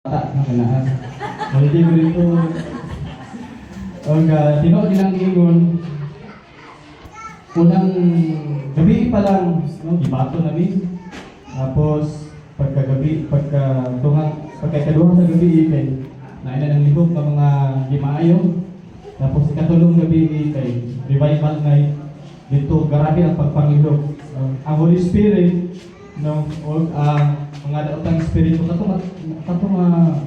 na kailangan. Hindi ko dito. Tinood nilang ingon, unang gabi pa lang, gibato namin. Tapos, pagkakaduha sa gabi, kay naina ng lihok ng mga gimaayo. Tapos, ikatulong gabi, kay revival night. Dito, grabe ang pagpangilog. Ang Holy Spirit, mga daotang espiritu katong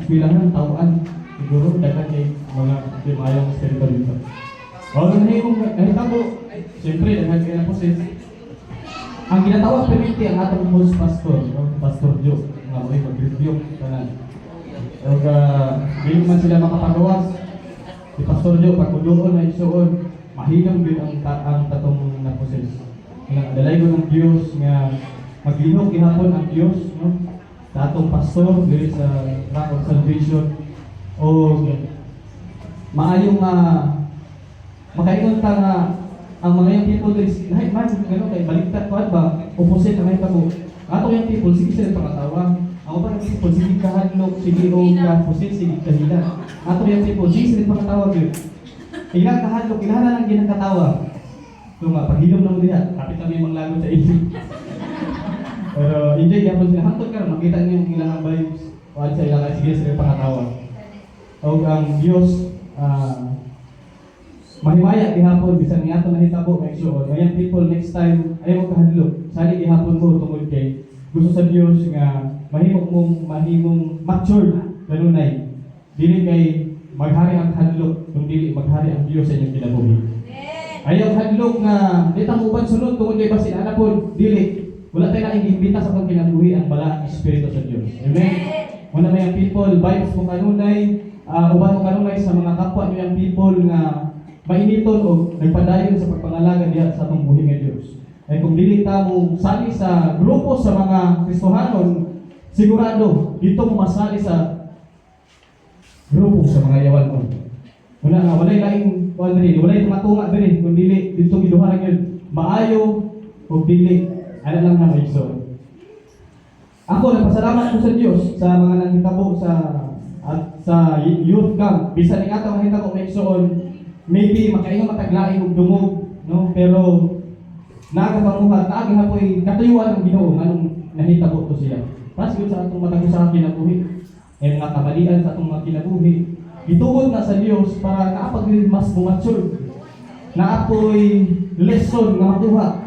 bilangan tawaan siguro dapat kay mga limayong espiritu dito. Nahitabo, siyempre daghan kay na poses. Ang ginatawag permiti ang atong host pastor, Pastor Joe, nga mo mag-review tanan. Dili man sila makapagawas. Si Pastor Joe pagkudoon na isuon, mahilong din ang tatong na poses. Dalay ko ng Diyos nga maglihok gihapon ang Diyos, sa atong pastor diri sa Rock of Salvation, o maayong makaingon ta nga ang mga yung people diri lahi man kay baliktad ko ba opposite ang mahitabo ato yung people sige sila pakatawa ako pa ng people sige kahadlok sige o opposite sige kahila ato yung people sige sila pakatawa gyud ilang kahadlok ilang na lang ginakatawa tuma paghilom na mo diha kapit kami manglagot sa isip. Pero enjoy gyapon sila hangtod karon makita niyo yung ilang vibes o sa ilang sige sila pakatawa. O ang Dios mahimaya gihapon bisan niyato nahitabo make sure ngayon people next time ayaw kahadlok sali gihapon mo tungod kay gusto sa Dios nga mahimong mature kanunay dili kay maghari ang hadlok kundi maghari ang Dios sa inyong kinabuhi. Ayaw hadlok nga di ta mo sunod tungod kay basin ana pod dili wala tayo na iimbita sa itong kinabuhi ang bala espiritu sa Diyos. Amen? Muna may ang people, vibes mo kanunay, uban mo kanunay sa mga kapwa niyo yung people nga mainiton o nagpadayon sa pagpangalaga diya sa itong buhi ng Diyos. Ay kung dili ta mo sali sa grupo sa mga Kristohanon, sigurado dito mo masali sa grupo sa mga yawan mo. Muna nga, walay laing walay tumatunga diri, kung dili dito giduha yun, maayo o dili. Ano lang na may so. Ako nagpasalamat ko sa Diyos sa mga nanghitabo sa youth camp. Bisan ni ato nanghitabo may soon maybe makaingon mataglaing og dungog, no? Pero nagapamuhat agi hapoy katuyuan ng Ginoo nganong nahitabo to siya. Pas gyud sa atong matag sa kinabuhi. Mga kamalian sa atong mga kinabuhi. Gituod na sa Dios para naapag mas bumature. Naapoy lesson nga makuha.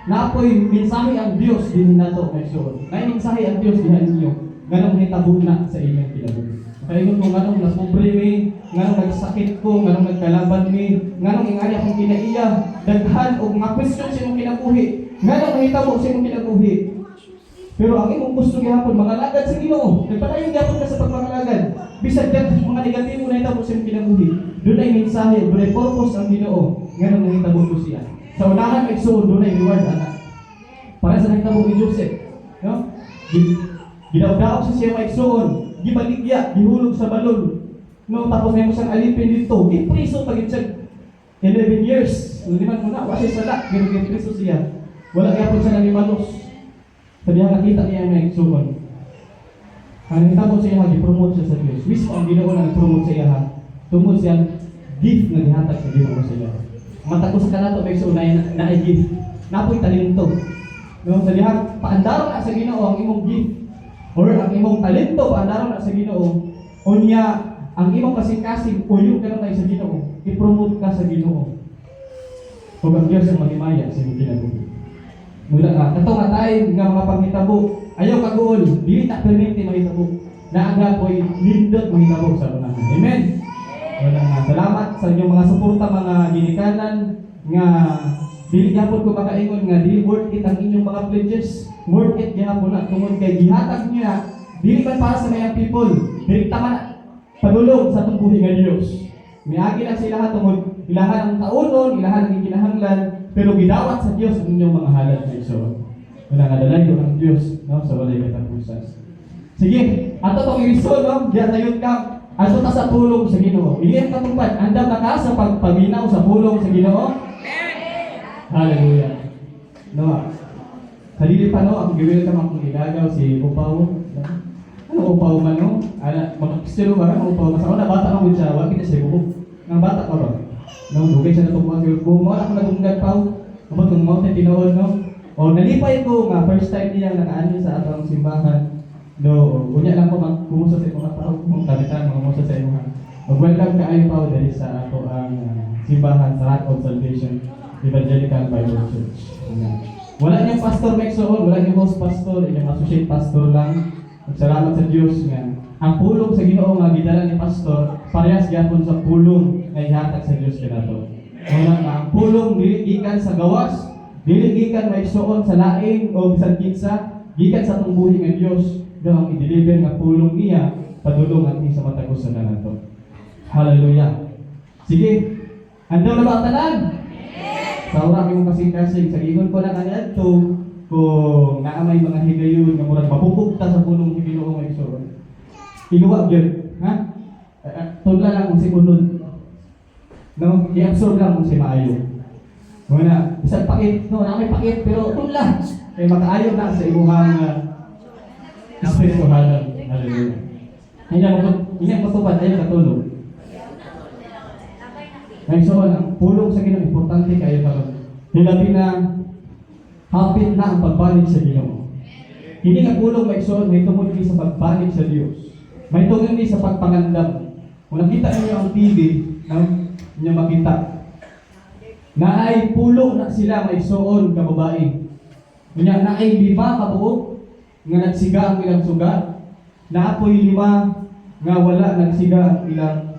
Naapoy mensahe ang Dios din nato kay Sion. Nay mensahe ang Dios diha ninyo. Nganong hitabo na sa inyong kinabuhi. Kaingon ko nganong nasubri mi, nganong nagsakit ko, nganong nagkalaban mi, nganong ingani akong kinaiya, daghan og mga question sa imong kinabuhi. Nganong mahitabo sa imong kinabuhi. Pero ang imong gusto gihapon mangalagad sa Ginoo. Nagpadayon gyapon ka sa pagpangalagad. Bisag daghan mga negatibo na hitabo sa imong kinabuhi. Doon ay mensahe, doon ay purpose ang Ginoo. Nganong mahitabo ko siya. Sa unahan may soon, doon ay reward anak. Para sa nagtabo ni Joseph. No? Gidaw-daw sa siya may soon. Gibaligya, gihulog sa balon. No? Tapos may musang alipin dito. Gipriso pag siya 11 years. Liman mo na, wasi sala. Gipriso siya. Wala yapon siya nalimalos. Sabihan nakita niya may soon. Ang nagtabo siya, gipromote siya sa Diyos. Mismo ang Ginoo na nag-promote sa iya. Tungod siya, gift na gihatag sa Ginoo sa iya. Mata ko sa kanato may so na gift. Napoy talento. No, sa diha paandaron na sa Ginoo ang imong gift or ang imong talento paandaron na sa Ginoo. Unya ang imong kasing-kasing puyo karon tay sa Ginoo. I-promote ka sa Ginoo. Ug ang Dios ang mahimaya sa imong kinabuhi. Mula nga kato nga tayo nga mga panghitabo, ayaw kagool, dili ta permiti mahitabo. Naaga ko'y nindot mahitabo sa unahan. Amen. Wala nga. Salamat sa inyong mga suporta, mga ginikanan nga dili gyapon ko makaingon nga dili worth it ang inyong mga pledges. Worth it gyapon na tungod kay gihatag niyo na dili man para sa mga people, dili tama padulong sa atong buhi nga Dios. Miagi na sila tungod ilahan ang taunon, ilahan ang kinahanglan, pero gidawat sa Dios ang inyong mga halad nga igsoon. Wala nga dalay ko ang Dios, no, sa walay katapusan. Sige, ato tong igsoon, no, diya sa youth camp. Ato ta sa pulong sa Ginoo. Iyang katungpad, andam na ka sa pagpaminaw sa pulong sa Ginoo. Hallelujah. No. Sa dili pa no, ang giwil ka akong igagaw si Upaw. Ano upaw man no? Ala, magkastilo ba? Ano upaw? Masa una bata ka mo siya, wag kita siya buhok. Nang bata ka ba? No, dugay siya natubuhan siya buhok. Mga ako nagunggan pa. Abot kung mo tayo tinood, no? O, nalipay ko nga, first time niya nakaano sa atong simbahan. No, unya lang ko magkumusta sa mga tao, kung kabitan, magkumusta sa mga. Mag-welcome ka ayo pa dahil sa ato ang simbahan sa Heart of Salvation Evangelical Bible Church. Wala niyang pastor Mexoon, wala niyang host pastor, inyong associate pastor lang. Salamat sa Diyos nga. Ang pulong sa Ginoo nga gidala ni pastor, parehas gyapon sa pulong nga ihatag sa Dios kanato. Wala nga ang pulong dili gikan sa gawas, dili gikan maigsuon sa laing o bisan kinsa, gikan sa atong buhi nga Dios. Do ang i-deliver nga pulong niya padulong atin sa matagos na nato. Hallelujah. Sige. Andaw na ba ang tanan? Sa ura kayong kasing-kasing, sa ingon ko na kanyan to, kung naamay mga higayon, nga murag mapupugta sa punong Ginoo nga igsoon. Iluwag yun, ha? Tula lang kung si unod. No? I-absorb lang kung si maayo. Muna, isang pakit, no, naamay pakit, pero tula. Kaya makaayo na sa imuhang espirituhalan. Hallelujah. Hindi ang matupad, ayaw katulog. Ay so, ang pulong sa Ginoo importante kayo karon. Hilabi na hapit na ang pagbalik sa Ginoo. Hindi nga pulong maigsoon, may tungod ni sa pagbalik sa Dios. May tungod ni sa pagpangandam. Kung nakita niyo ang TV, niyo makita. Na ay pulong na sila maigsoon ka babae. Kunya na ay 5 ka buok nga nagsiga ang ilang suga. Na apoy 5 nga wala nagsiga ang ilang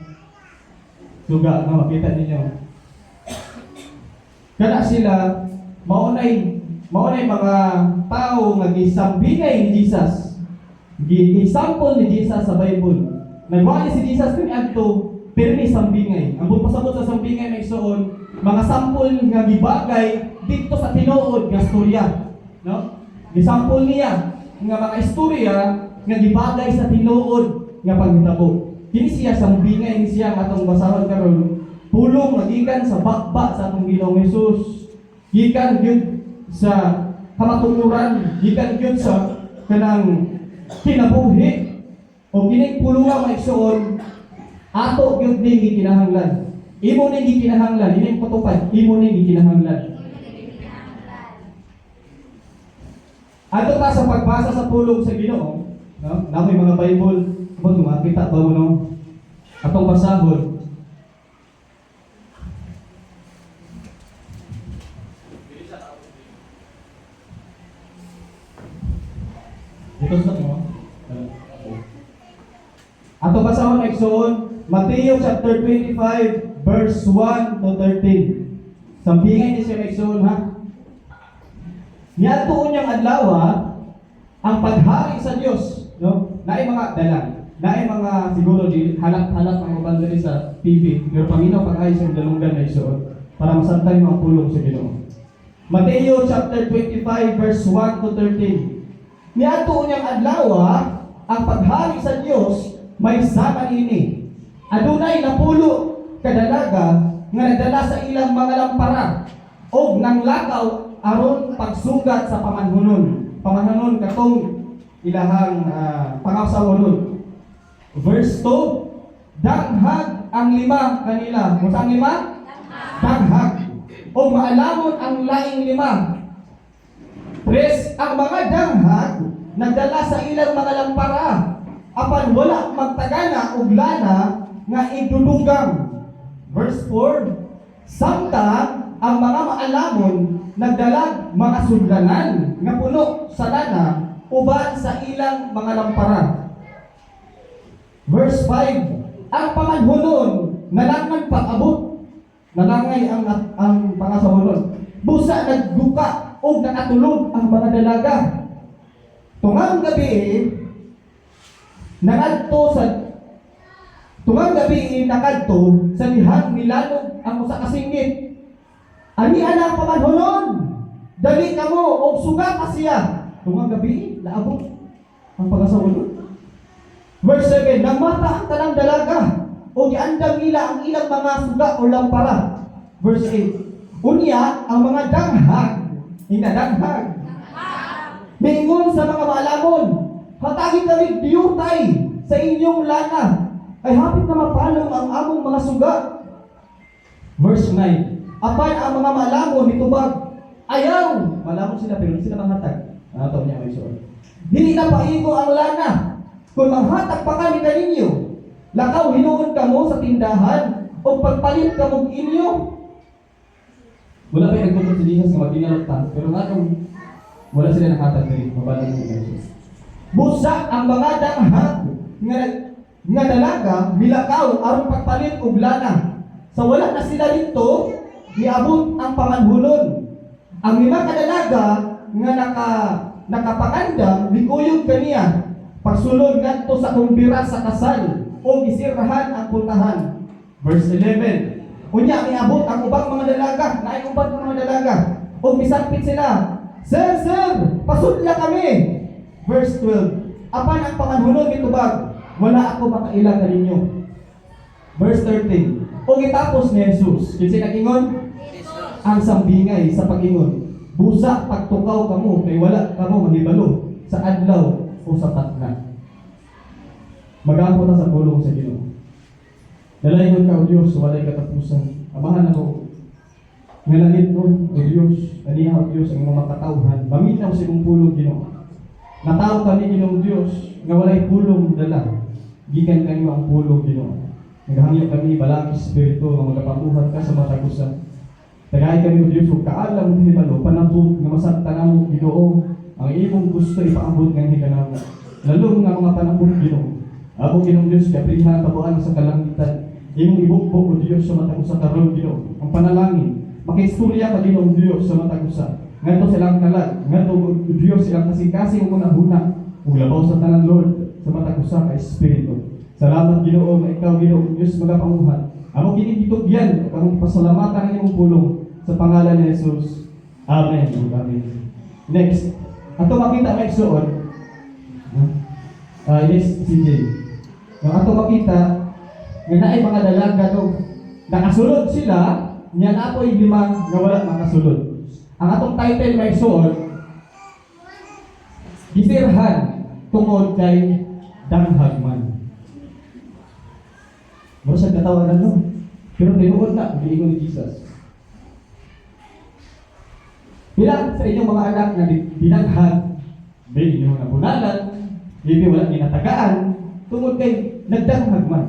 suga, no, makita ninyo. Kana sila maunay mga tao nga gisambingay ni Jesus. Gi-example ni Jesus sa Bible. Nagwali si Jesus kung adto pirmi sambingay. Ang pasabot sa sambingay may suon mga sample nga gibagay dito sa tinuod nga storya, no? Gisample niya nga mga istorya nga gibagay sa tinuod nga panghitabo. Kini siya sambingay ni siya atong basahon karon. Pulong magikan sa bakba sa atong Ginoong Hesus. Gikan gyud sa kamatuoran, gikan gyud sa kanang kinabuhi. O kining pulunga maigsoon ato gyud ning gikinahanglan. Imo ning gikinahanglan, ining patupad, imo ning gikinahanglan. Ato ta sa pagbasa sa pulong sa Ginoo, no? Namoy mga Bible kung makita ba mo no? Atong basahon. Dito sa mo. Atong basahon ay igsoon Mateo chapter 25 verse 1 to 13. Sambingay ni siya igsoon ha. Niadto unyang adlaw ang paghari sa Dios, no? Naay mga dalang. Naay mga siguro di halak-halak ang mabanda sa TV, pero paminaw pag-ayos ang dalunggan na isuot para masantay mga pulong sa Ginoo. Mateo chapter 25 verse 1 to 13. Niadto unyang adlaw ang paghari sa Dios may sama ini. Adunay napulo kadalaga nga nagdala sa ilang mga lampara og nanglakaw aron pagsugat sa pamanhunon. Pamanhunon katong ilahang pangasawanon. Verse 2, danghag ang 5 kanila. Kung saan 5? Danghag. O maalamon ang laing 5. Tres, ang mga danghag nagdala sa ilang mga lampara. Apan wala magtagana og lana nga idudugang. Verse 4, samtang ang mga maalamon nagdala mga sudlanan nga puno sa lana uban sa ilang mga lampara. Verse 5, ang pamanhunon nalangan pag-abot. Nalangay ang pangasahunon. Busa nagduka o nakatulog ang mga dalaga. Tungang gabi nakadto sa lihang nilanog ang usa ka singgit. Ani ana ang pamanhunon, dali kamo og suga ka siya. Tungang gabi naabot ang pangasahunon. Verse 7, nagmata ang tanang dalaga o giandam nila ang ilang mga suga o lampara. Verse 8, unya ang mga danghag, inadanghag, mingon sa mga maalamon, hatagi kami diyutay sa inyong lana, ay hapit na mapalong ang among mga suga. Verse 9, apan ang mga malamon nitubag, ayaw, malamon sila pero hindi sila manghatag. Ano niya may suot? Dili na paigo ang lana, kung manghatag pa kami kaninyo, lakaw hinuon ka mo sa tindahan, o pagpalit ka mo inyo. Wala pa yung nagtutod si Jesus na magdinalagtan, pero nga nung wala sila nakatag rin, mabalang mo Jesus. Busa ang mga danghag nga dalaga, milakaw, aron pagpalit og lana. Sa wala na sila dito, niabot ang pamanhulon. Ang lima kadalaga nga nakapangandam, likuyog kaniya, pagsulod ngadto sa kumbira sa kasal, o isirahan ang pultahan. Verse 11, unya niabot ang ubang mga dalaga, naikuban ng mga dalaga, o misapit sila, Sir, pasudla kami. Verse 12, apan ang pamanhulon nitubag, wala ako makailang na ninyo. Verse 13, o gitapos ni Jesus, kinsay nagingon? Ang sambingay sa pagingon, busa pagtukaw kamo, kay wala kamo mahibalo sa adlaw o sa tatna. Mag-aampo ta sa pulong sa Ginoo. Dalaygon ka o Diyos, walay katapusan. Amahan ako. Nga langit ko, o Diyos, aniha o Diyos, ang mga makatawhan. Maminaw sa imong pulong, Ginoo. Nataw kami, Ginoong Diyos, nga walay pulong dala. Gikan kanyo ang pulong, Ginoo. Naghangyo kami, balang Espiritu, nga magapamuhat ka sa matagusan. Tagay kami o Diyos, kung kaalam mo hibalo, panabot, nga masagtan mo, Ginoo, ang imong gusto ipaabot ng hikanam. Lalo nga mga panabot, Ginoo. Ako, Ginoong Diyos, kaprihan, tabuan sa kalangitan. Imong ibukbok o Diyos sa matag usa karon, Ginoo. Ang panalangin, makistorya ka Ginoong Diyos sa matag usa. Ngadto silang kalag, ngadto o Diyos silang kasing-kasing mo huna. Ug labaw sa tanan Lord sa matag usa ka espiritu. Salamat Ginoo nga ikaw Ginoong Diyos magapamuhat. Amo ginitugyan ug among pasalamatan ang imong pulong sa pangalan ni Jesus. Amen. Amen. Next, ato makita may suod. Yes, CJ. Ang ato makita nga naay mga dalaga to nakasulod sila, nya na apoy lima nga wala makasulod. Ang atong title may suod, gisirhan tungod kay danghag man. Mo sa katawanan no. Pero tinuod na giingon ni Jesus. Bilang sa inyong mga anak na dinaghan, may inyong nabunalan, hindi wala ginatagaan, tungod kay nagdanghag man.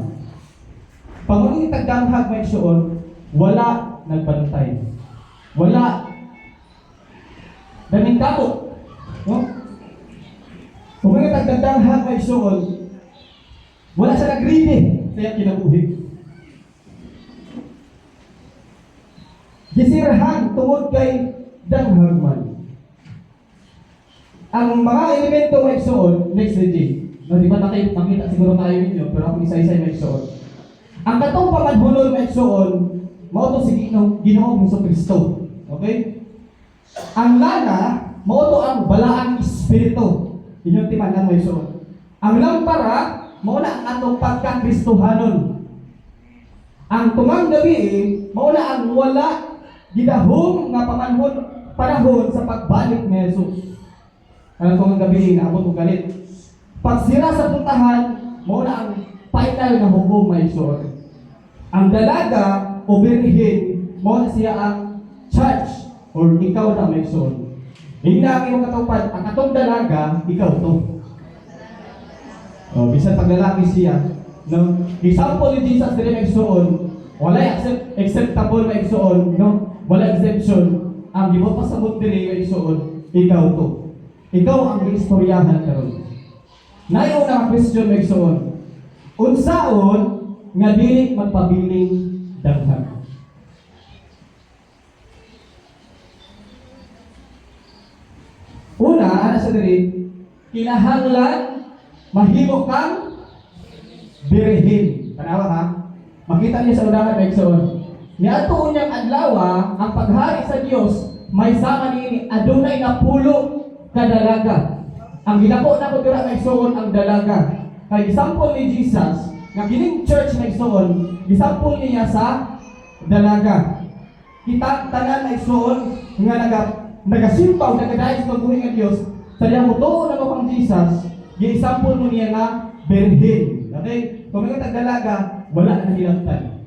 Pag mga itagdanghag may suod, wala nagbantay. Wala daming kapot. No? Kung mga itagdanghag may suod, wala siya nag-ready sa iyang kinabuhi. Gisirahan tungod kay danghag man. Ang mga elemento may suod, next DJ. No, di ba makita siguro tayo ninyo, pero ako isa-isa may suod. Ang katong pamanhulon may suod, mao to si Ginoong Jesucristo. Okay? Ang lana, mao to ang balaang espiritu. Inyong timanan may suod. Ang lampara, mao na ang atong pagkakristohanon. Ang tumang gabi, mao na ang wala gidahom nga panahon sa pagbalik ni Jesus. Ang tumang gabi, naabot og galit. Pagsira sa puntahan, mao na ang final na hukom may suod. Ang dalaga o birhen, mao na siya ang church or ikaw na may suod. Hindi na ang iyong katupad, ang katong dalaga, ikaw to. O, bisan pag lalaki siya, no? Example ni Jesus dili may suod, wala acceptable may suod, no? Wala exemption. Ang di mo pasabot dili may suod, ikaw to. Ikaw ang istoryahan karon. Nayo na question may suod. Unsaon nga dili magpabiling danghag? Una, ana sa diri, kinahanglan mahimo kang birhen. Tanawa ha? Makita niyo sa unahan may suod. Niadto unyang adlaw ang paghari sa Dios may sama niini adunay na pulo ka dalaga. Ang ginako na ko dira may suod ang dalaga. Kay example ni Jesus nga gining church may suod, example niya sa dalaga. Kita tanan may suod nga nagasimbaw nagadayon sa pagbuhi nga Dios. Sa diha mo tuo na mo kang Jesus, gi-example mo niya nga berhen. Okay? Kung may dalaga, wala na hilangtan.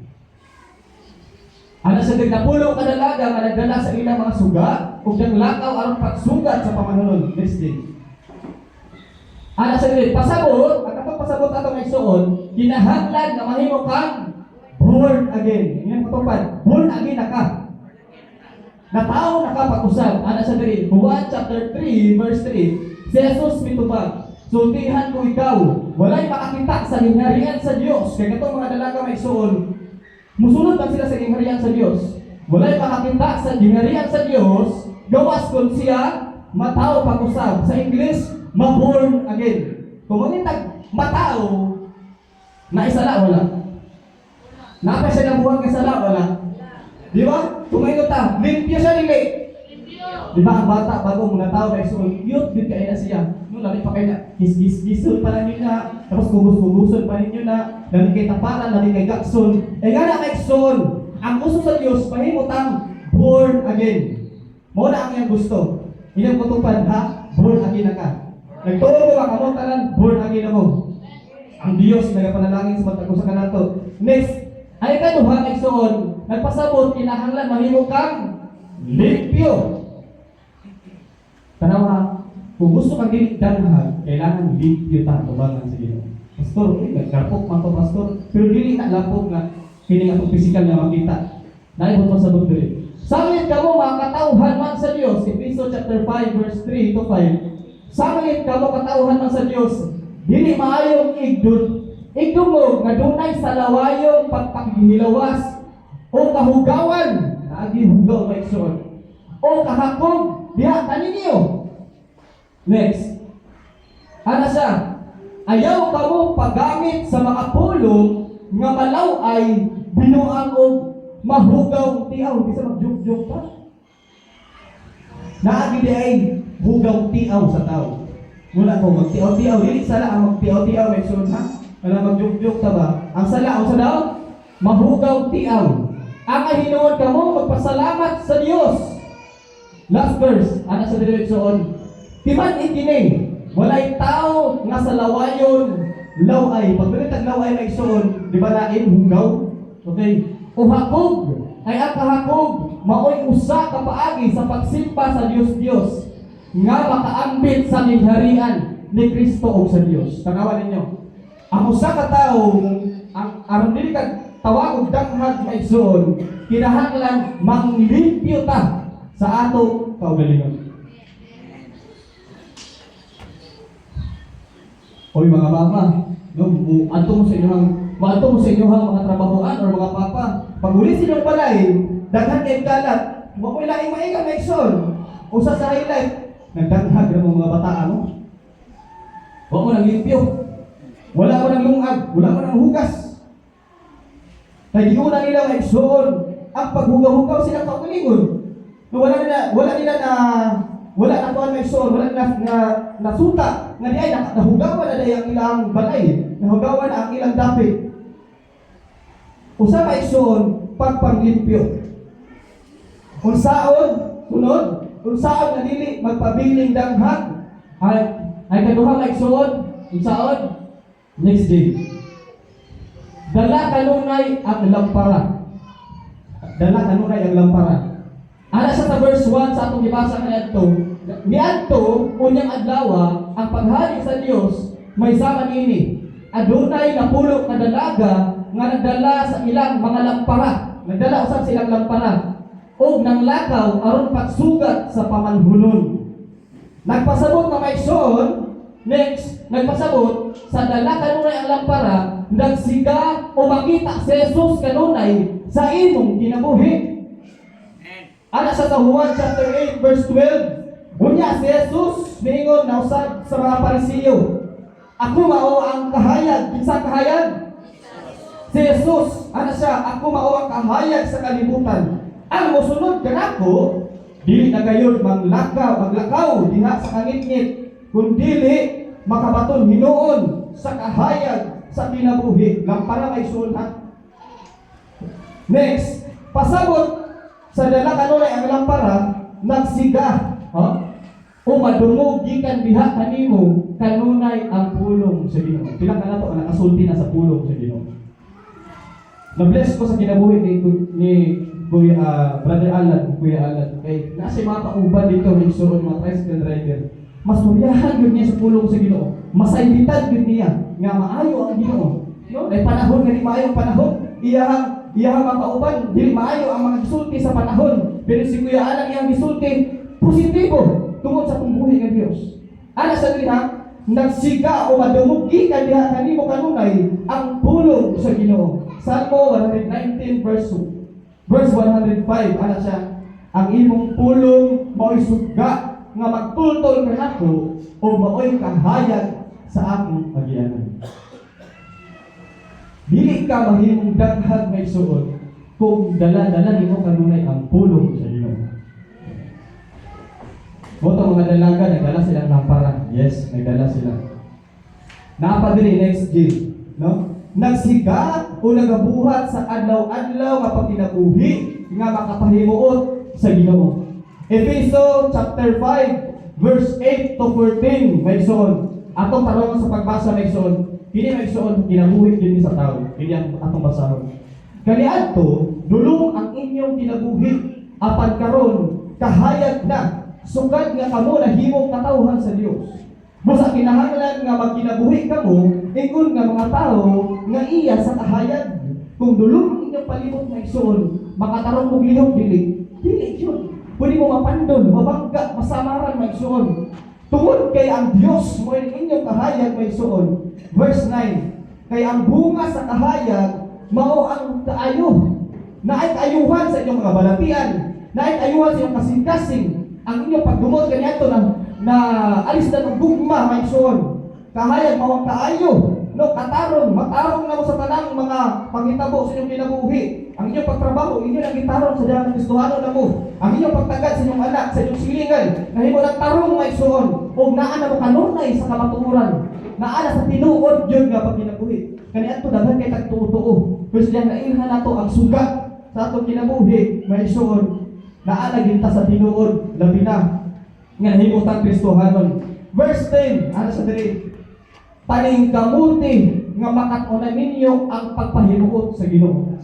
Ana sa napulo ka dalaga nga nagdala sa ilang mga suga ug ang lakaw aron pagsugat sa pamanunon. Next day. Ana sa pasabot, at kapag pasabot atong igsuon, kinahanglan nga mahimo kang born again. Ingnan mo tupad, born again na ka. Na tao nakapag-usab. Ana sa Juan chapter 3 verse 3, si Jesus mitubag, sultihan ko ikaw, walay makakita sa gingharian sa Dios. Kaya katong mga dalaga may igsuon, musunod lang sila sa gingharian sa Dios. Walay makakita sa gingharian sa Dios, gawas kon siya matao pag-usab. Sa English, ma-born again. Kung magintag matao, naisala wala. Napa siya nabuhat ng sala wala. Di ba? Kung may ta, limpyo siya dili. Di ba ang bata bago muna tao na isul, cute din kaya na siya. No, lami pa kayo na gis-gis-gisul pa ninyo na, tapos kubus-kubuson pa ninyo na, lami kay taparan, lami kay gakson. Eh nga na kay son, ang gusto sa Diyos, mahimutang born again. Mo na ang iyang gusto. Inyong kutupad ha, born again na ka. Nagtuo mo ka mo tanan, born again na mo. Ang Diyos nagapanalangin sa matag sa kanato. Next, ay kanuha nagsuon, nagpasabot kinahanglan mahimo kang limpyo. Tanaw ha, kung gusto kang dili danhag, kailangan limpyo ta tubangan sa Ginoo. Pastor, nagkarpok man to pastor, pero dili na lapok nga kini atong pisikal nga makita. Naibot pasabot diri. Sangit kamo mga katawhan man sa Dios, Efeso chapter 5 verse 3 to 5. Sangit kamo katawhan man sa Dios, dili maayong igdud. Igdungog nga dunay sa lawayong pagpanghilawas o kahugawan, agi hugaw may igsoon, o kahakog diha kaninyo. Next. Ana siya, ayaw kamo paggamit sa mga pulong nga malaw ay binuang og mahugaw tiaw, bisa magjuk-juk pa. Naagi di ay hugaw tiaw sa tao. Mula ko magtiaw-tiaw, dili sala ang magtiaw-tiaw may igsoon ha. Wala magjuk-juk ta ba? Ang sala sa daw mahugaw tiaw. Ang hinuon kamo magpasalamat sa Dios. Last verse, ana sa direksyon. Timan ikini, walay tao nga sa lawayon laway. Pag binitag laway na igsoon, di ba lain hugaw? Okay. O hakog ay ang kahakog maoy usa ka paagi sa pagsimba sa Dios nga makaambit sa gingharian ni Kristo o sa Dios. Tanawan ninyo. Ang usa ka tawo ang aron dili kag tawag og danghag nga igsoon, kinahanglan manglimpyo ta sa ato kaugalingon. Oy mga mama, no, adto mo sa inyong mga trabahoan or mga papa. Pag uli silang balay, daghan kay kalat, wa koy laing maiga nga igsoon. Usa sa highlight, nagdanghag ra mga bataan mo. Wa mo nang limpyo. Wala mo nang lungag, wala mo nang hugas. Kaya giuna nila maigsoon ang paghugaw-hugaw silang kaugalingon. Wala na kuan maigsoon, wala na nasuta nga diay nahugawan na day ang ilang balay, nahugawan na ang ilang dapit. Usa maigsoon pagpanglimpyo. Unsaon sunod, unsaon na dili magpabiling danghag ay kaduha maigsoon, unsaon? Next day. Dala kanunay ang lampara. Dala kanunay ang lampara. Ana sa verse 1 sa atong gibasa kaniadto, niadto unyang adlaw ang paghari sa Dios may sama niini. Adunay napulok na dalaga nga nagdala sa ilang mga lampara. Nagdala usab silang lampara og nang lakaw aron pagsugat sa pamanhunon. Nagpasabot na maigsoon. Next, nagpasabot sa dala kanunay ang lampara, nagsiga o makita si Jesus kanunay sa imong kinabuhi. Ana sa Juan chapter 8 verse 12, unya si Jesus miingon na usab sa mga Parisiyo, ako mao ang kahayag. Kinsa kahayag? Si Jesus. Ana siya, ako mao ang kahayag sa kalibutan. Ang mosunod kanako, dili na gayon maglakaw diha sa kangitngit, kundili makabaton hinuon sa kahayag sa kinabuhi. Lampara may sunat. Next, pasabot sa dala kanunay ang lampara, nagsiga. o madungog gikan diha kanimo kanunay ang pulong sa Ginoo. Pila ka nato ang nakasulti na sa pulong sa Ginoo. Na-bless ko sa kinabuhi ni Brother Alan, Kuya Alan. Kay nasa mga kauban dito ng suron mga tricycle rider. Mas muriyahan yun niya sa pulong sa Ginoo. Masaybitan yun niya nga maayo ang Ginoo. No? Ay panahon nga di maayo ang panahon. Iyahang mga kauban, dili maayo ang mga gisulti sa panahon. Pero si Kuya Alan iyang gisulti positibo tungod sa pumbuhi ng Diyos. Ana sa diha, nagsiga o madumugi ka diha kanimo kanunay ang pulong sa Ginoo. Salmo 119 verse 105, ana siya, ang imong pulong mao'y suga nga magtultol kanako o mao'y kahayag sa akong agianan. Dili ka mahimong daghag may suod kung dala-dala nimo kanunay ang pulong sa Ginoo. Moto mga dalaga, nagdala silang lampara. Yes, nagdala sila. Napadiri next G, no? Nagsiga o nagabuhat sa adlaw-adlaw nga pagkinabuhi nga makapahimuot sa Ginoo. Efeso chapter 5 verse 8 to 14 may suon. Atong tarong sa pagbasa may suon. Kini may suon kinabuhi dinhi sa tawo. Kini ang atong basahon. Kaniadto dulong ang inyong kinabuhi apan karon kahayag na sukad nga kamo nahimong katawhan sa Dios. Busa kinahanglan nga magkinabuhi kamo ingon nga mga tao nga iya sa kahayag. Kung dulong inyong palibot nga igsoon, makatarong og lihok dili yun. Pwede mo mapandol, mabangga, masamaran may igsoon. Tungod kay ang Dios mo inyong kahayag may igsoon. Verse 9. Kay ang bunga sa kahayag mao ang kaayo. Naay kaayuhan sa inyong mga balatian, naay kaayuhan sa inyong kasing-kasing. Ang inyong pagdumot kaniadto na alis na ng gugma may igsoon. Kahayag mao ang kaayo. No, katarong, matarong na mo sa tanang mga panghitabo sa inyong kinabuhi. Ang inyong pagtrabaho, inyo ang gitarong sa dihang Kristohano na mo. Ang inyong pagtagad sa inyong anak, sa inyong silingan, nahimo ng tarong may igsoon. O naa na mo kanunay sa kamatuoran. Naa na sa tinuod yun nga pagkinabuhi. Kaniadto daghan kay tagtuo-tuo. Pero diyan nailhan nato ang sugat sa atong kinabuhi may igsoon. Naa ginta sa tinuod labi na nga himutang Kristohanon. Verse 10, ano sa diri? Paningkamuti nga makatunan ninyo ang pagpahimuot sa Ginoo.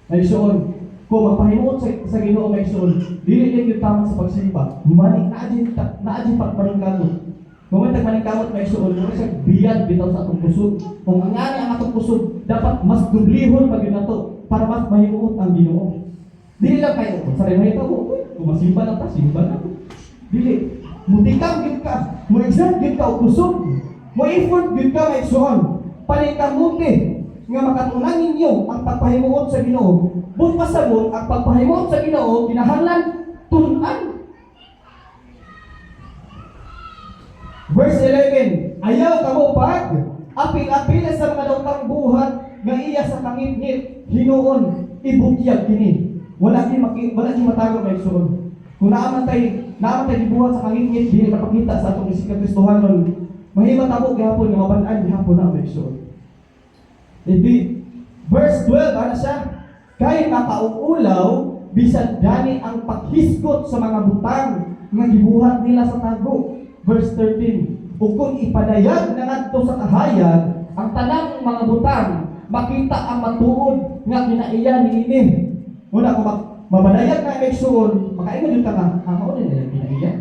May suon, kung magpahimuot sa Ginoo may suon, dili din yung tama sa pagsimba. Manik na adin pagpaningkamot. Kung may tagpaningkamot may suon, kung sa biyad bitaw sa atong pusod. Kung ang ani ang atong pusod, dapat mas dublihon pag yun nato para mas mahimuot ang Ginoo. Dili lang kayo, sa rin mo, kung masimba na ta, simba na. Dili, mutikang gid ka, mo exert gid ka o kusog. Mo effort gid ka may suon. Paningkamuti nga makatunan ninyo ang pagpahimuot sa Ginoo. Bung pasabot ang pagpahimuot sa Ginoo kinahanglan tun-an. Verse 11, ayaw kamo pag apil-apil sa mga daotang buhat nga iya sa kangit-ngit hinuon ibutyag kini. Wala di matago may suon. Kung naaman tayo gibuhat sa kangit-ngit dili mapakita sa atong isig ka Kristohanon. Mahima tabo gihapon nga maban-an gihapon na may suon. Verse 12 ano siya? Kay makauulaw bisan dani ang paghisgot sa mga butang nga gibuhat nila sa tago. Verse 13. Ug kung ipadayag na ngadto sa kahayag ang tanang mga butang, makita ang matuod nga kinaiya niini. Una kung mamadayag na may suon, makaingon jud ka nga, mao ni nila kinaiya.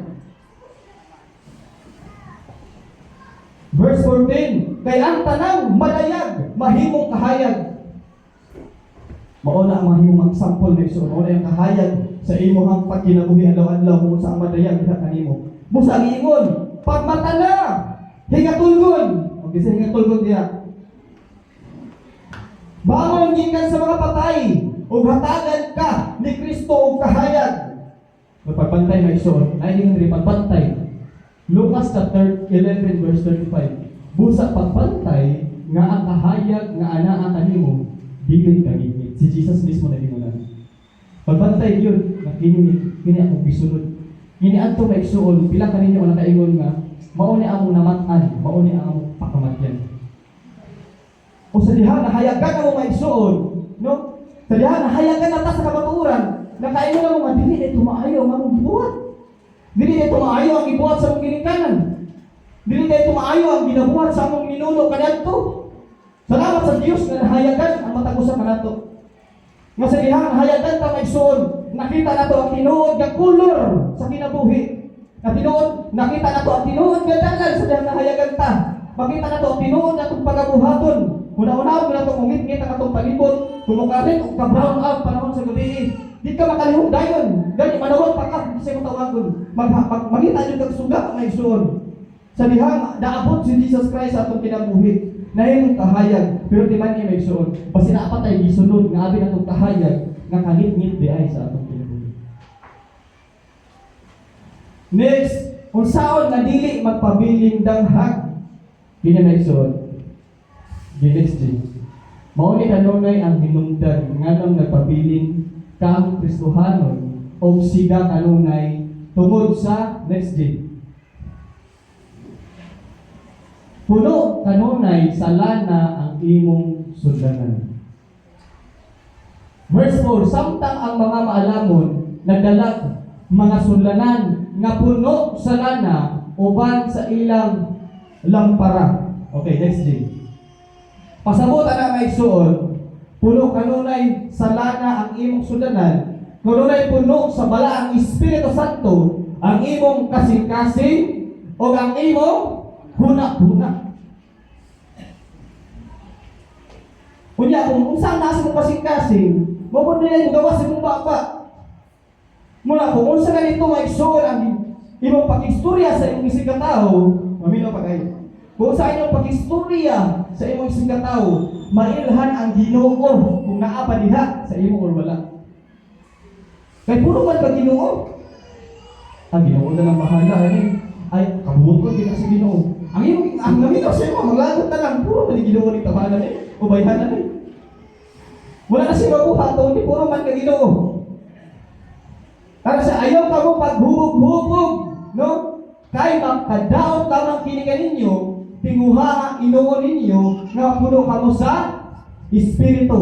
Verse 14, kay ang tanang madayag, mahimong kahayag. Mauna ang mahimong example na iso. Mauna yung kahayag sa imong pagkinabuhi adlaw-adlaw kung sa ang madayag diha kanimo. Busa ang ingon, pagmata na, hingatulgon. Okay, sa hingatulgon diha. Bangon gikan sa mga patay, ug hatagan ka ni Kristo og kahayag. Pagpantay na iso, ay din rin pagpantay. Lucas chapter 11 verse 35. Busa pagpantay nga ang kahayag nga anaa kanimo dili kagigit. Si Jesus mismo nagimulan. Pagpantay yun nga kini ako bisunod. Kini adto may igsuon pila kaninyo ang nakaingon nga mao ni among namatan, mao ni among pakamatyan. O sa diha nahayagan mo may igsuon, no? Sa diha nahayagan na ta sa kamatuoran, nakaingon mo nga dili ito maayo nga mong buhat. Dili tayo tumaayo ang gibuhat sa among ginikanan. Dili tayo tumaayo ang ginabuhat sa among minuno kadadto. Salamat sa Dios nga nahayagan ang matag usa kanato. Nga sa dihang nahayagan ta maigsoon, nakita nato ang tinuod nga kulor sa kinabuhi. Nakita nato ang tinuod nga dalan sa dihang nahayagan ta. Makita nato ang tinuod natong pagabuhaton. Una-una mo nato ngit-ngit ang atong palibot, kumukarit o ka-brown out panahon sa gabi. Di ka makalihog dayon. Gani manawag pa ka sa imong tawagon. Magita jud kag suga maigsoon. Sa dihang naabot si Jesus Christ sa atong kinabuhi. Nahimong kahayag, pero di man may igsoon. Basi naapatay gisunod nga abi natong kahayag nga kangit-ngit di ay sa atong kinabuhi. Next, unsaon nga dili magpabiling danghag. Kini may igsoon. Next day. Mao ni kanunay ang hinungdan nganong nagpabiling kang Kristohanon o siga kanunay tungod sa next day. Puno kanunay sa lana ang imong sundanan. Verse 4, samtang ang mga maalamon nagdalag mga sundanan nga puno sa lana uban sa ilang lampara. Okay, next day. Pasabot na maigsuon, puno kanunay sa lana ang imong sundanan, kanunay puno sa bala ang Espiritu Santo ang imong kasing-kasing o ang imong huna-huna. Kunya, kung saan nasa mong kasing-kasing, mabot nila yung gawa sa mong baba. Mula kung unsa ganito maigsuon ang imong pag-istorya sa imong isig katao, mamino pa kayo. Kung sa inyong pag-istorya sa imong isig katao, mailhan ang Ginoo kung naa pa diha sa imo or wala. Kay puro man pag Ginoo. Ang Ginoo na lang bahala ay kabuot ko din sa Ginoo. Ang naminaw sa imo maglagot na lang puro man Ginoo ni tabanan o bayhanan wala na siya mabuhat o hindi puro man ka Ginoo. Para sa ayaw ka mo paghubog-hubog, no? Kay makadaot lamang kinigan ninyo, tinguha ang inuon ninyo, nga puno ka mo sa Espiritu.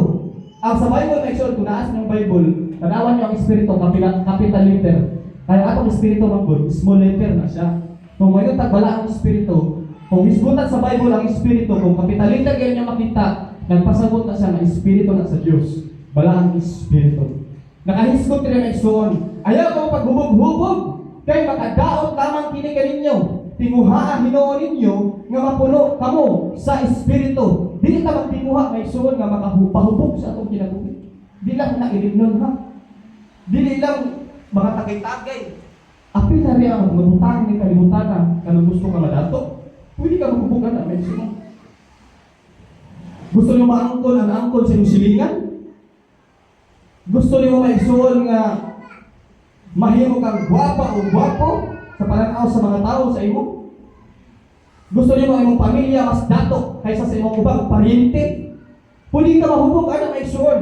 Ang sa Bible, make sure, kung naas ng Bible, tanawan nyo ang Espiritu, capital letter. Kaya atong Espiritu ng God, small letter na siya. Kung ngayon tagbala ang Espiritu, kung isgutan sa Bible ang Espiritu, kung capital letter kayo nyo makita, nagpasabot na siya na Espiritu na sa Diyos. Bala ang Espiritu. Nakahisgot rin ang igsoon. Ayaw ko paghubog-hubog, kay makadaot lamang kinigan ninyo. Tinguha ang Ginoo ninyo, nga mapuno kamo sa Espiritu. Dili ta magtinguha may igsoon nga makahubog sa atong kinabuhi. Di lang na ilignon ha. Dili lang mga tagay-tagay. Apil na rin ang magutang ni kalimutan na kanang gusto ka madato. Pwede ka maghubugan na may igsoon. Gusto niyo maangkol ang angkol sa inyong silingan? Gusto niyo maigsoon nga mahimo kang gwapa o gwapo sa pananaw sa mga tao sa imo? Gusto niyo ang imong pamilya mas dato kaysa sa imong ubang paryente? Pwede ka mahubog ang maigsoon.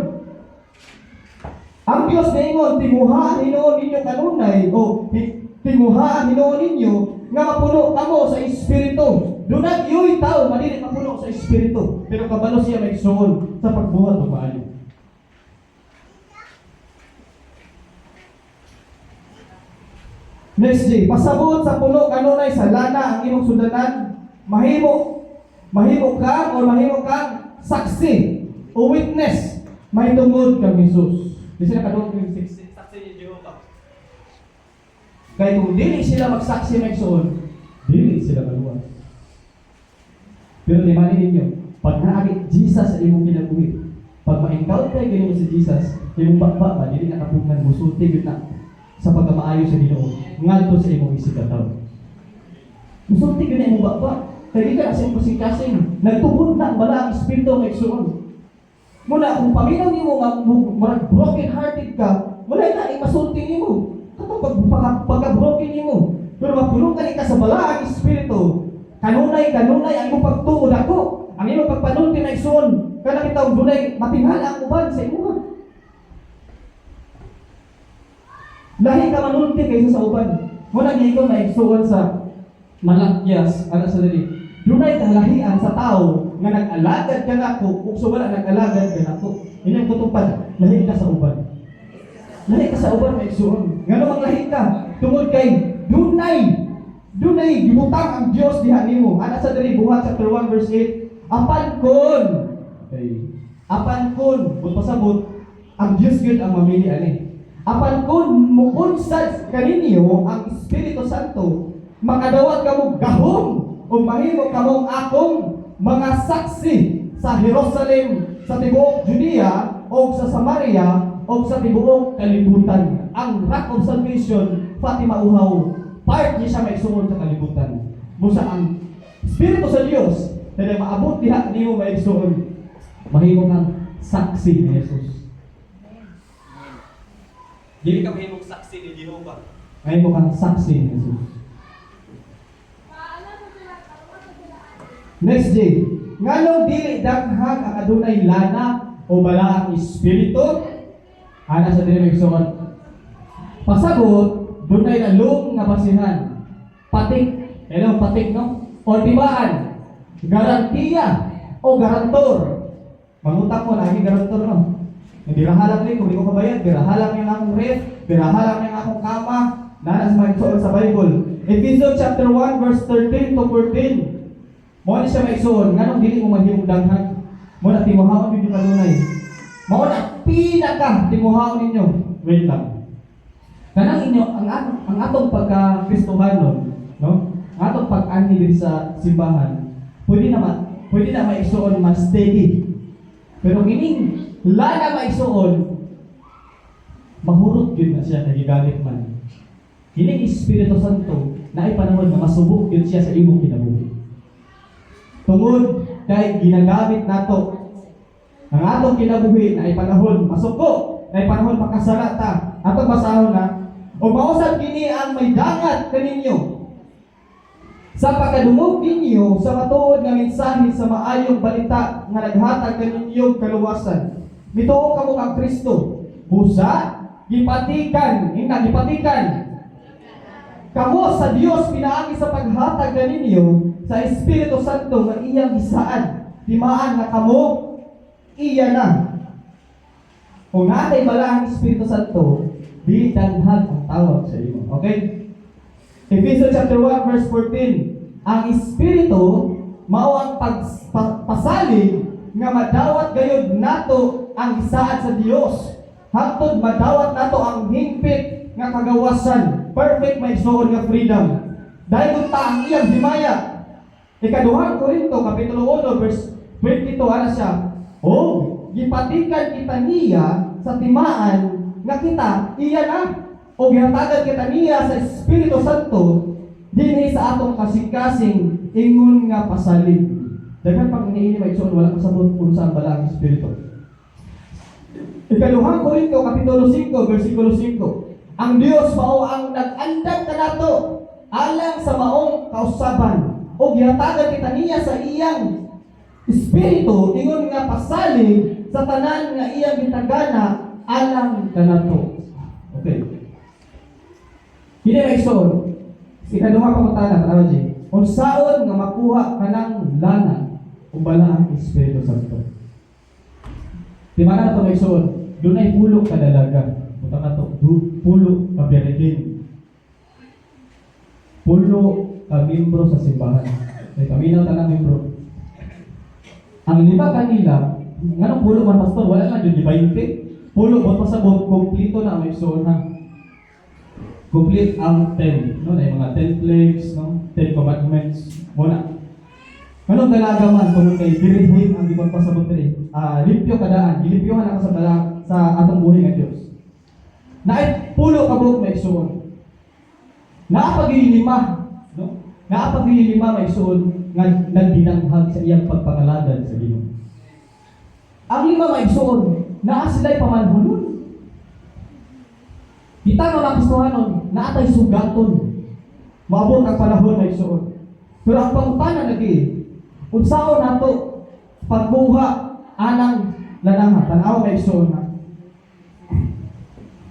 Ang Diyos na ingon, tinguhaan Ginoo ninyo kanunay o tinguhaan Ginoo ninyo nga mapuno kamo sa Espiritu. Dunag yoy tao madili mapuno sa Espiritu, pero kabalo siya maigsoon sa pagbuhat o maayo. Next day, pasabot sa puno kanunay sa lana ang imong sundanan, mahimo kang saksi o witness may tungod kang Jesus. Di sila kadung saksi ni Jehovah. Kaya kung dili sila magsaksi maigsoon, dili sila maluwas. Pero limanin ninyo, pag naagit Jesus sa imong kinabuhi, pag ma-encounter kayo si Jesus, imong bakba, dili nakapungan mo, sulti yun na sa pagkamaayo sa Ginoo, ngadto sa imong isig kataw. Musulti yun na imong bakba, kaya di ka na sa imong kasing-kasing, nagtubod na bala ang Espiritu ng igsoon. Muna, kung paminaw nimo marag broken hearted ka, wala na imasulti nimo. Katong pagka-broken nimo. Pero mapulong ka sa bala ang Espiritu, kanunay ang imong pagtuod ako, ang imong pagpanulti na igsoon, kaya kita ang dunay matingal ang uban sa imuha. Lahi ka manulti kaysa sa uban. Muna niya ikaw na igsoon sa malakyas, sa dali. Dunay kalahian sa tao nga nag-alagad ka na ako, kung wala nag-alagad ka na ako. Ini ang kutupad, lahi ka sa uban. Lahi ka sa uban, may igsoon. Nga namang lahi ka, tungod kay dunay gibutang ang Dios diha nimo. Ana sa diri Buhat chapter 1 verse 8, apan kun, okay, apan kun pasabot ang Dios gyud ang mamili ani. Apan kun muunsad kaninyo ang Espiritu Santo, makadawat kamo gahom ug mahimo kamong akong mga saksi sa Jerusalem, sa tibuok Judea o sa Samaria o sa tibuok kalibutan. Ang Rock of Salvation, Fatima Uhaw, part niya siya may sumod sa kalibutan. Busa ang Espiritu sa Dios na maabot diha nimo may sumod, mahimo kang saksi ni Jesus. Dili ka mahimong saksi ni Jehova, mahimo kang saksi ni Jesus. Next day, nganong dili daghag ang adunay lana o balaang espiritu? Ana sa dili magsuon. Pasagot, dunay lalong nga basihan. Patik, hello patik no? O tibaan, garantiya o garantor. Mangutak mo lagi garantor no. Hindi rahalang ni kung di ko kabayad, birahalang yung akong ref, birahalang yung akong kama. Nanas magsuon sa Bible. Ephesians chapter 1 verse 13 to 14. Mo ni siya maigsoon, nganong dili mo mahimong daghan? Mo na timuhaon ninyo kanunay. Mo na pinaka timuhaon ninyo. Wait lang. Kanang inyo ang atong pagka-Kristohanon, no? Ang atong pag-ani din sa simbahan, pwede na maigsoon mas steady. Pero kining lana maigsoon, mahurot gyud na siya nagigamit man. Kining Espiritu Santo na ay panahon na masubok gyud siya sa imong kinabuhi. Tungod kay ginagamit nato ang atong kinabuhi na ay panahon masuko, na ay panahon makasala ta. Atong basahon na, o mausab kini ang may dangat kaninyo sa pagkadungog ninyo sa matuod nga mensahe sa maayong balita nga naghatag kaninyong kaluwasan. Mituo kamo kang Kristo. Busa, gipatikan kamo sa Dios pinaagi sa paghatag kaninyo sa Espiritu Santo nga iyang gisaad. Timaan nga kamo iya na. Kung natay bala ang Espiritu Santo, di danhag ang tawag sa imo. Okay? Ephesians chapter 1 verse 14. Ang Espiritu mao ang pasalig nga madawat gayud nato ang gisaad sa Dios. Hangtod madawat nato ang hingpit nga kagawasan, perfect may suon nga freedom. Dahil ta ang iyang himaya. Ikaduhang Korinto kapitulo 1 verse 22 ana siya. Gipatikan kita niya sa timaan nga kita iya na. O gihatagan kita niya sa Espiritu Santo dinhi sa atong kasing-kasing ingon nga pasalig. Daghan pang iniini maigsoon wala kasabot unsa ang bala ang Espiritu. Ikaduhang Korinto kapitulo 5 bersikulo 5. Ang Dios mao ang nag-andam kanato alang sa maong kausaban. O gihatagan kita niya sa iyang Espiritu ingon nga pasalig sa tanan nga iyang gitagana alang kanato. Okay. Kini maigsoon. Ikaduha pa putana tanaw di. Unsaon nga makuha kanang lana o bala ang Espiritu Santo. Di mana to maigsoon? Dunay pulo ka dalaga. Punta ka to, pulo ka beredin. Pulo ka membro sa simbahan. May paminaw tanang membro. Ang lima kanila, nganong pulo man pastor, wala lang yun, di 20. Pulo, bot pasabot, kumplito na ang maigsoon ha. Complete ang 10, no? Na yung mga 10 plagues, no? 10 commandments, muna. Anong dalaga man, tungkol kay dirihim ang ibang pasabot rin. Limpyo kadaan, gilipyohan ako sa atong buhay ng Diyos. Na pulo kabuk may igsoon. Naapagilima, no? Naapagilima may igsoon nga nagdinanghag sa iyang pagpakaladan sa Ginoo. Ang lima may igsoon, naa sila'y pamanhunon. Kita nga mga Kristohanon, naatay sugaton. Maabot ang panahon may igsoon. Pero ang pangutanan lagi, unsaon nato pagbuha anang lanang tanaw may igsoon ha.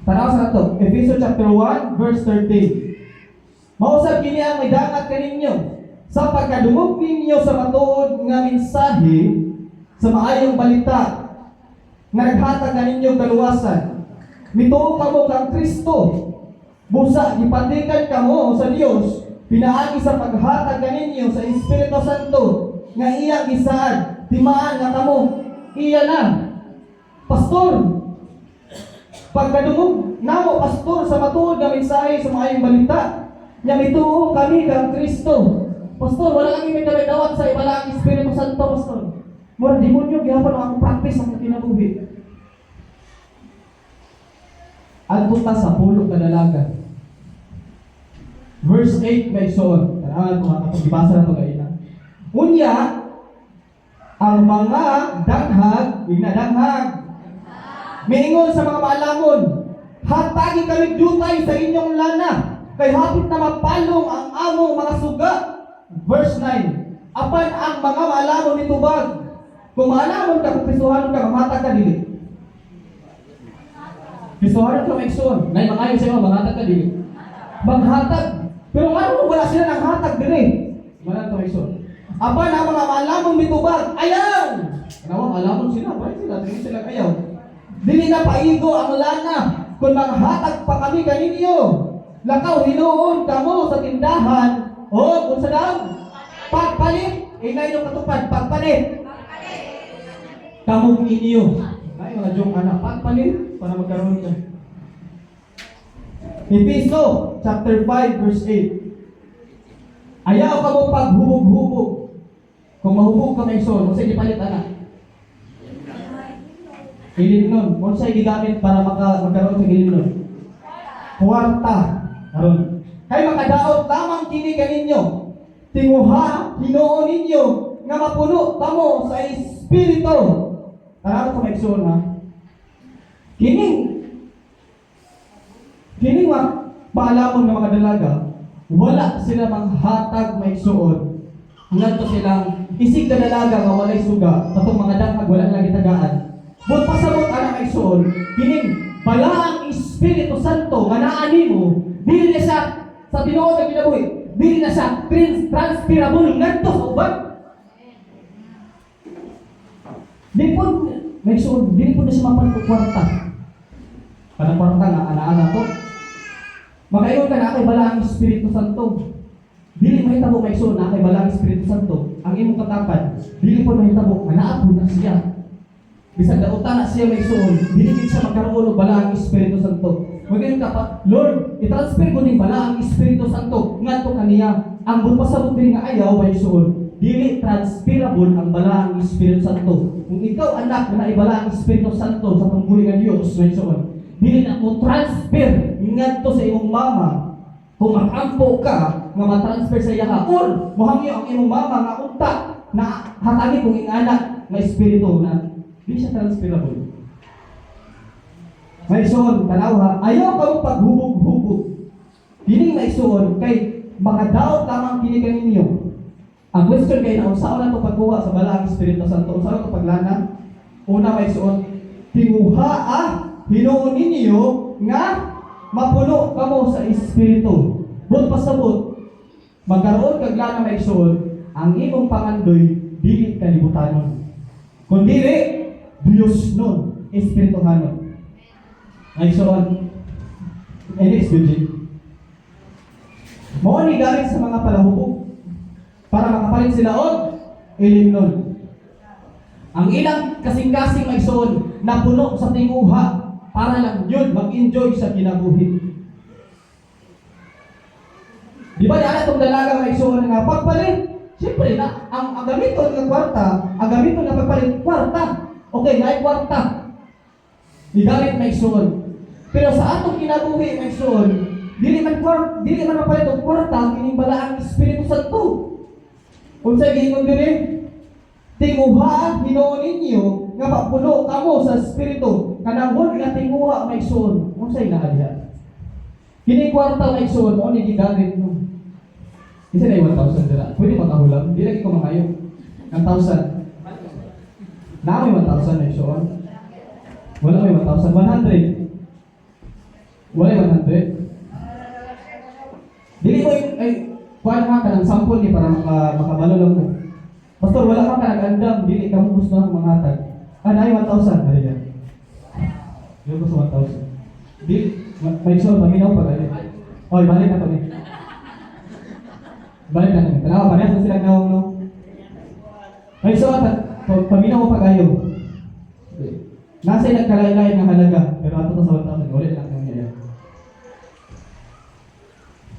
Tanaw sa nato, Ephesians chapter 1 verse 13. Mausab kini ang may dangat kaninyo sa pagkadungog ninyo sa matuod nga mensahe sa maayong balita nga naghatag kaninyo kaluwasan. Mituo kamo kang Kristo. Busa gipandikan kamo sa Dios pinaagi sa paghatag kaninyo sa Espiritu Santo nga iya gisaad timaan nga kamo iya na pastor pagkadungog namo pastor sa matuod nga mensahe sa maayong balita nya mituo kami kang Kristo pastor wala kami may dawat sa ibalang Espiritu Santo pastor mura demonyo gihapon ang practice ang kinabuhi adto ta sa pulo ka dalaga verse 8 may soon tanawan ko atong gibasa na to gayna unya ang mga danghag ignadanghag miingon sa mga maalamon hatagi kami dutay sa inyong lana kay hapit na mapalong ang among mga suga verse 9 apan ang mga maalamon nitubag kung maalamon ka kung pisuhanon ka maghatag ka dili pisuhanon ka maigsoon nay mangayo sa iyo maghatag ka dili maghatag pero ano wala sila ng hatag dili manan to maigsoon apan ang mga maalamon nitubag ayaw kanawang maalamon sila wala sila tingin sila ayaw dili na paigo ang lana kung manghatag pa kami kaninyo lakaw hinuon kamo sa tindahan o kung sa daw pagpalit inay nyo katupad pagpalit kamong inyo ay mga joke anak pagpalit para magkaroon ka Episo chapter 5 verse 8 ayaw kamo paghubog-hubog kung mahubog ka may sol kasi gipalit anak ilimnon kung sa'y gigamit para magkaroon sa ilimnon kwarta karon kay makadaot lamang kini kaninyo tinguha hinuon ninyo nga mapuno kamo sa Espiritu tara ko maigsoon ha kining maalamon nga mga dalaga wala sila manghatag maigsoon ngadto silang isig ka dalaga nga walay suga patong mga danghag wala lagi tagaan but pasabot ana maigsoon kining balaang Espiritu Santo nga naa nimo dili na siya sa tinuod nga kinabuhi dili na siya transferable ngadto sa uban dili po maigsoon dili po na siya mapan kwarta kanang kwarta nga ana-ana to makaingon ka na kay balaang Espiritu Santo dili mahitabo maigsoon na kay balaang Espiritu Santo ang imong katapad dili po mahitabo nga naa po na siya bisag dautan na siya may suon, dili siya magkaroon og balaang Espiritu Santo. Magayon ka pa, Lord, i-transfer ko ning balaang Espiritu Santo ngadto kaniya. Ang pasabot diri nga ayaw may suon, dili transferable ang balaang Espiritu Santo. Kung ikaw anak na naibalaang Espiritu Santo sa pambuhi nga Dios may suon, dili na mo transfer ngadto sa imong mama. Kung makampo ka nga ma-transfer sa iya or mohangyo ang imong mama nga unta na hatagi kung ing anak nga espiritu na di siya transferable. May suon, tanaw ha, ayaw ka mo paghubog-hubog. Dining may suon, kay makadaot lamang kini kaninyo. Ang question kay na, saan na ito pagkuha sa balaang Espiritu Santo? Saan ito paglana? Una may suon, tinguha hinuon ninyo nga mapuno kamo sa Espiritu. But pasabot, magkaroon kaglana may suon, ang imong pangandoy, dili kalibutanon. Kundi Diyos nun, Espirituhanon. Ay soon, next budget. Mao ni galing sa mga palahubog para makapalit sila og ilimnon. Ang ilang kasing-kasing may soon napuno sa tinguha para lang yun mag-enjoy sa kinabuhi. Di ba yan itong dalaga may soon nga pagpalit? Siyempre na, ang gamiton ng kwarta, ang gamiton ng pagpalit, kwarta. Okay, na kwarta. Igamit may soon. Pero sa atong kinabuhi may soon, dili man mapalit og kwarta ang inimbala ang Espiritu Santo. Kung sa giingon diri, tinguha hinuon ninyo nga mapuno kamo sa Espiritu. Kanang word nga tinguha may soon. Kung sa inaadya. Kini kwarta may soon, mo ni gigamit no. Isa na 1,000 dira. Pwede makahulam. Di lagi ko mangayo. 1,000. Na may 1,000 may soon. Wala may 1,000. 100. Wala 100. Dili ko ay kuan ha kanang sample ni para makabalo lang ko. Pastor, wala ka kanagandam, dili ka mo gusto ng mangatag. Ay 1,000 dali yan. Dili ko sa 1,000. Di may soon paminaw pa gani. Oy, balik na to ni. Balik na to ni. Tanawa, parehas na sila nawang no. Ay, so, paminaw mo pag-ayo. Nasa ilang kalay-lay ng halaga, pero ato na sa 1,000, ulit lang ng niya.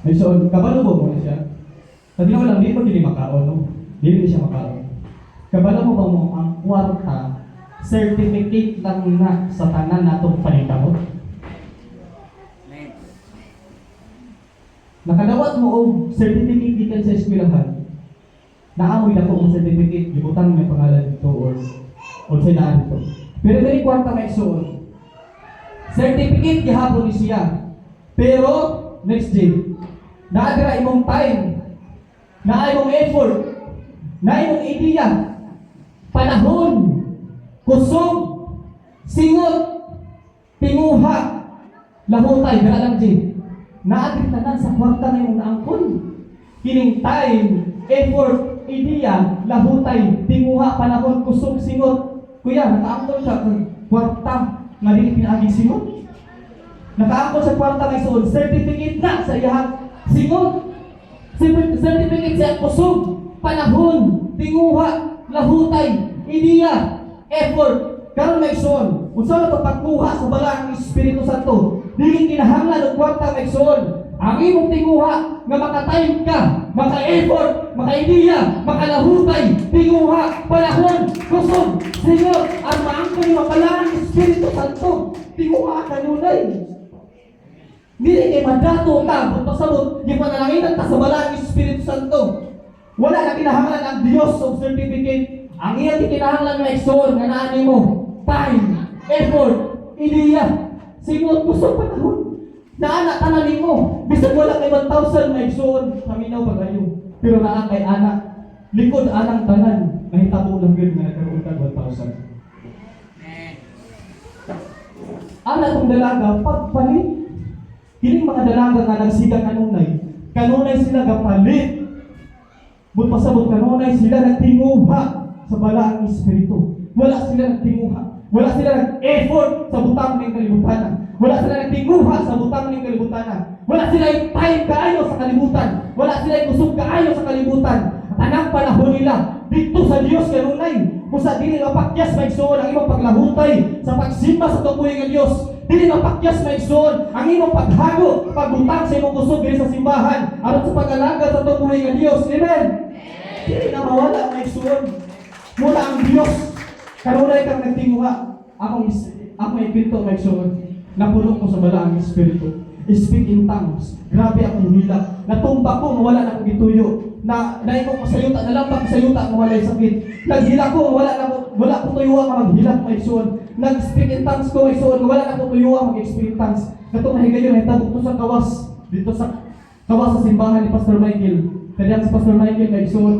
Ay, so, kabalo mo muna siya. Sabi na lang, di mo hindi makaon, no? Di siya makaon. Kabalo mo ba mo ang kwarta, certificate lang na sa tanan natong panita mo? Nakadawat mo og certificate dito sa eskwelahan. Naamoy na po ang certificate, gibutan may pangalan dito or sa inaan dito. Pero dili kwarta may suon. Certificate gihapon ni siya. Pero next day, naadra imong time, na imong effort, na imong idea, panahon, kusog, singot, tinguha, lahutay, dala lang din. Naagitanan sa kwarta na yung naangkon. Kining time, effort, idea, lahutay, tinguha, panahon, kusog, singot. Kuya, nakaangkon ka ng kwarta nga dili pinaaging singot. Nakaangkon sa kwarta may suod, certificate na sa iyang singot. Certificate sa kusog, panahon, tinguha, lahutay, idea, effort. Karon may suod. Unsa na to pagkuha sa balaang Espiritu Santo? Dili kinahanglan og kwarta may suod. Ang imong tinguha nga makatime ka, maka-effort, maka-idea, makalahutay, tinguha, panahon, kusog, singot, ang maangkon yung balaang Espiritu Santo. Tinguha kanunay. Dili kay madato ka, pasabot, di panalangin ta sa balaang Espiritu Santo. Wala na kinahanglan ang Dios og certificate. Ang iya kinahanglan nga igsoon nga naa nimo time, effort, ideya, singot, kusog, panahon. Naana tanan nimo. Bisag wala kay 1,000 na igsoon, paminaw pagayo. Pero naa kay anak, likod anang tanan, mahitabo lang gyud nga nagkaroon kag 1,000. Anak kong dalaga pagpalit. Kining mga dalaga nga nagsigang kanunay sila gapalit. But pasabot kanunay sila nagtinguha sa balaang Espiritu. Wala sila nagtinguha. Wala sila nag-effort sa butang ng kalibutan. Wala sila nagtinguha sa butang ng kalibutan. Wala sila yung time kaayo sa kalibutan. Wala sila yung kusog kaayo sa kalibutan. At anang panahon nila dito sa Dios kanunay. Kung sa dili mapakyas maigsoon ang imong paglahutay sa pagsimba sa tubuhay nga Dios. Dili mapakyas maigsoon ang imong paghago, pagbutang sa imong kusog diri sa simbahan aron sa pag-alaga sa tubuhay nga Dios. Amen. Dili na mawala maigsoon. Mula ang Dios kanunay kang nagtinguha. Akong ipinto maigsoon. Napuno ko sa balaang Espiritu. Speak in tongues. Grabe akong hilak. Natumba ko, mawala na akong gituyo. Naikong masayuta, nalambang sayuta, mawala yung sakit. Naghilak ko, wala ko tuyuwa nga maghilak, maigsoon. Nag-speak in tongues ko, maigsoon. Wala na akong tuyuwa mag-speak in tongues. Katong nahigayon, nahitagok ko sa kawas. Dito sa kawas sa simbahan ni Pastor Michael. Kaya si Pastor Michael, maigsoon.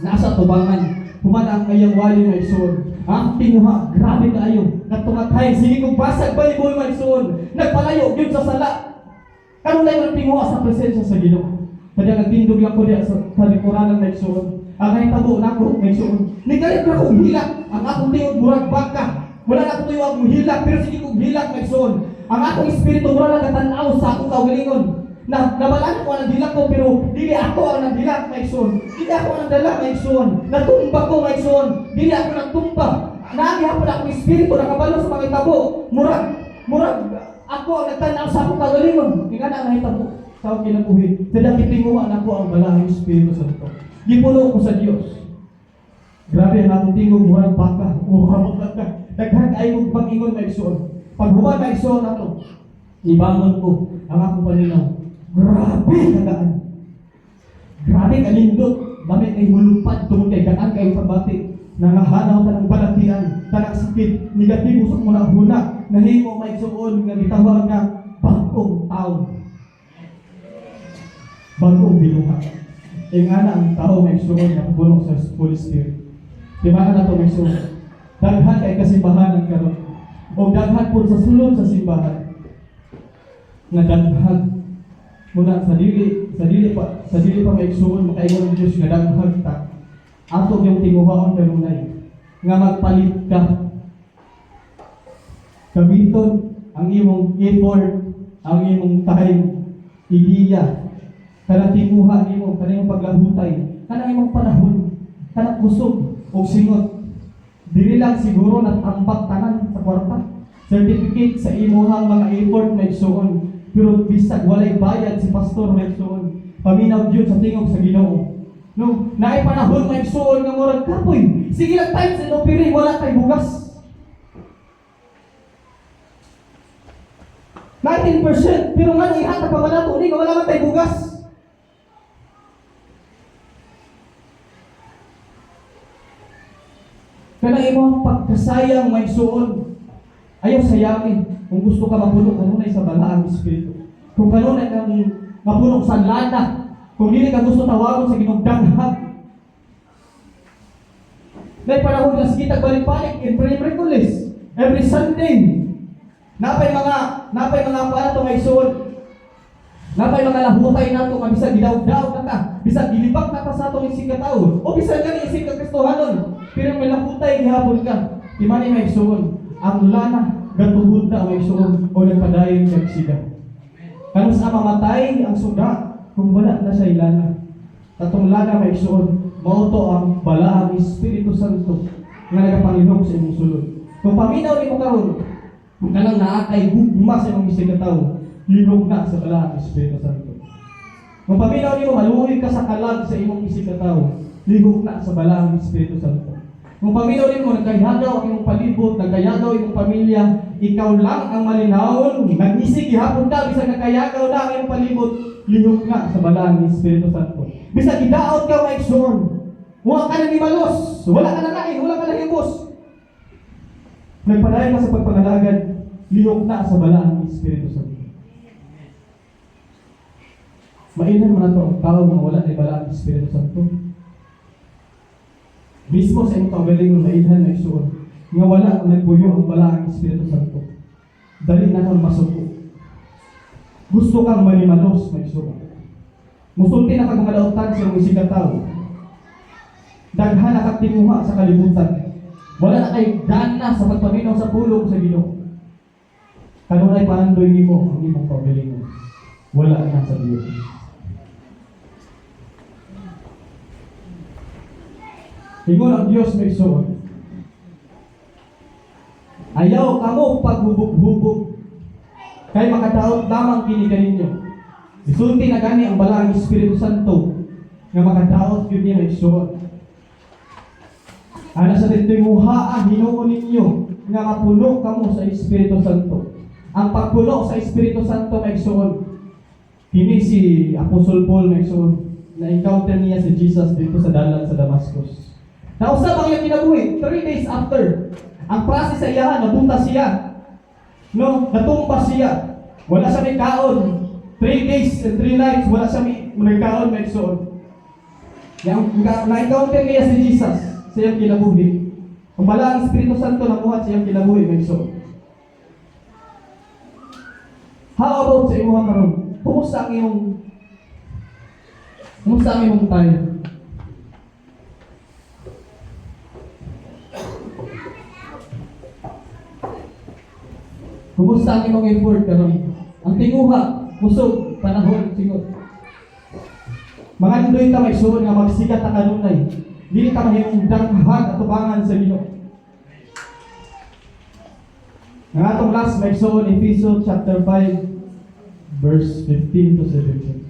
Nasa tubangan. Humana ang kayang wali, maigsoon. Ang tinguha, grabe kaayo. Nagtungatay, sige kong basag, baliboy, maigsoon. Nagpalayo, yun sa sala. Kanunay mo tinguha sa presensya sa Ginoo. Kaya nagtindog lang ko diya sa talikuran ng maigsoon. Ang nahitabo na ko, maigsoon. Nigalit na kong hilak. Ang akong tingog murag baka. Wala na akong tuyong akong hilak, pero sige kong hilak, maigsoon. Ang akong espiritu mura na katanaw sa akong kaugalingon. Nabalaan ko ang dilak ko, pero dili ako ang nagdilak, maigsoon. Dili ako ang nagdala, maigsoon. Natumba ko, maigsoon. Dili ako nagtumba. Naagihapon akong espiritu, nakabalo sa mga itabo. Murag, ako ang nagtanaw sa akong kaugalingon. Ika na ang nahitabo sa akong kinabuhi. Sadang itinguha na ko ang balahang Espiritu Santo. Gipuno ko sa Dios. Grabe ang akong tingog, murag baka. Murag baka. Daghang kayo kong pangingon, maigsoon. Pag human maigsoon na to, ibangon ko ang akong paninaw. Grabe kagaan. Grabe kalindot. Dami kay hulupad tungkol kay gaan kayo pagbati. Nangahanaw ta ng balatian, tanang sakit, negatibo sa muna huna, nahimo maigsuon nga gitawag nga bagong tao. Bagong binuha. Ingana ang tao maigsuon nga puno sa Holy Spirit. Di ba na to maigsuon? Daghan kay kasimbahan ang karon. O daghan po sa sulod sa simbahan. Nga daghan muna sa dili pa maigsuon makaingon ang Dios nga daghan ta. Ato yung tinguhaon kanunay nga magpalit ka. Gamiton ang imong effort, ang imong time, ideya, kanang tinguha nimo, kanang paglahutay, kanang imong panahon, kanang kusog o singot. Dili lang siguro natambak tanan sa kwarta. Certificate sa imuhang mga effort na igsuon. Pero bisag walay bayad si pastor na igsuon. Paminaw Diyon sa tingog sa Ginoo. No, naay panahon may igsuon nga murag kapoy. Sige lang tayo sa inopiri, wala tay bugas. 19%, pero nga ihatag pa man nato, wala man tay bugas. Kanang imong pagkasayang may suon, ayaw sayamin. Kung gusto ka mapuno, kanunay sa balaang Espiritu. Kung kanunay kang mapuno sa lana, kung hindi ka gusto tawagon sa ginugdanghag. May panahon na kita balik-balik in Miraculous every Sunday. Napay mga para to may suon. Napay mga lahutay nato nga bisag gidaw-daw ka, bisag gilibak na ka sa atong isig ka tawo, o bisag gani isig ka Kristohanon. Pero may lahutay gihapon ka, imani may suon. Ang lana gatuhod na may suon o nagpadayon kag siga. Kanus sa mamatay ang suga kung wala na sa ilana. Katong lana may suon, mauto ang balaang Espiritu Santo nga nagapangilog sa imong sulod. Kung paminaw nimo karon, kung kanang naakay gugma sa imong isig ka tawo, linog na sa balaang Espiritu Santo. Kung paminaw nimo maluoy ka sa kalag sa imong isig ka tawo, linog na sa balaang Espiritu Santo. Kung paminaw nimo nagkayagaw ang imong palibot, nagkayagaw imong pamilya, ikaw lang ang malinawon, nag-isig gihapon ka bisag nagkayagaw na ang imong palibot, linog na sa balaang Espiritu Santo. Bisag gidaot ka may igsoon, wala ka na gimalos, wala ka na lain, wala ka na hibos. Nagpadayon ka sa pagpangalagad, linog na sa balaang Espiritu Santo. Mainan mo na ito ang tao na wala na balaang Espiritu Santo. Mismo sa imong kaugaling ng mailhan na igsuon, nga wala ang nagpuyo ang balaang Espiritu Santo. Dali na kang masuko. Gusto kang manimalos, maigsuon. Musulti na kang madautan sa imong isig ka tawo. Daghan na kang tinguha sa kalibutan. Wala na kay gana sa pagpaminaw sa pulong sa Ginoo. Kanunay paandoy nimo ang imong kaugaling. Wala na sa Dios. Ingon ang Diyos may suon. Ayaw kamo paghubog-hubog. Kay makadaot lamang kini kaninyo. Isulti na gani ang balaang Espiritu Santo nga makadaot yun niya may suon. Ana sa tinguhaan Ginoo ninyo nga mapuno kamo sa Espiritu Santo. Ang pagpuno sa Espiritu Santo may suon. Kini si Apostol Paul may suon. Na-encounter niya si Jesus dito sa dalan sa Damascus. Nausap ang iyang kinabuhi, 3 days after. Ang process sa iyahan, nabuta siya. No, natumba siya. Wala siya may kaon. 3 days and 3 nights, wala siya may kaon, may suon. Na-encounter niya si Jesus sa iyang kinabuhi. Kung wala ang Espiritu Santo nabuhat sa iyang kinabuhi, may suon. How about sa imuha karon? Kumusta ang imong tayo? Kumusta ang imong effort karon? Ang tinguha, kusog, panahon, singot. Mga indoy ta may suon nga magsigat ta kanunay. Dili ta mahimong danghag at tubangan sa Ginoo. Ang atong last may suon Efeso chapter 5 verse 15 to 17.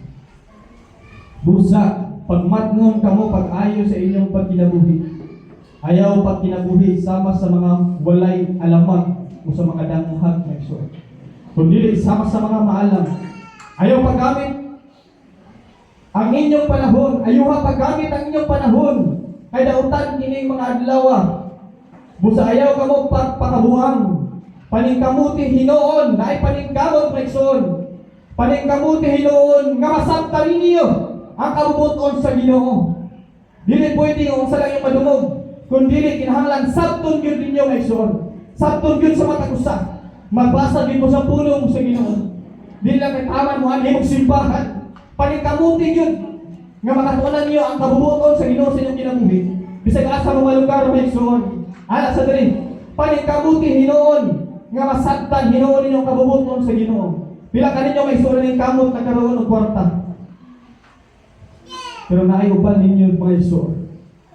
Busa, pagmatngon kamo pag-ayo sa inyong pagkinabuhi. Ayaw pagkinabuhi sama sa mga walay alamag o sa mga danghag na igsoon. Kundi isama sa mga maalam. Ayaw paggamit ang inyong panahon. Ayaw paggamit ang inyong panahon. Kay dautan kining mga adlaw. Busa ayaw kamo pagpakabuang. Paningkamuti hinoon. Naay paningkamot na igsoon. Paningkamuti hinoon nga masabtan ninyo ang kabubuton sa Ginoo. Dili pwede kung sa lang yung madumog. Kundi kinahanglan sabton gyud ninyo nga igsoon. Sabton yun sa mata kusa. Magbasa din mo sa pulong sa Ginoo. Dili lang kataman mo ang imong simbahan. Paningkamuti yun. Nga makatunan niyo ang kabubuton sa Ginoo sa inyong kinabuhi. Bisag asa mga lugar may igsoon. Ala sa diri. Paningkamuti hinoon nga masabtan hinoon ninyong kabubuton sa Ginoo. Pila ka ninyo may isura ng kamot na karoon o kwarta. Pero naayuban ninyo mga isura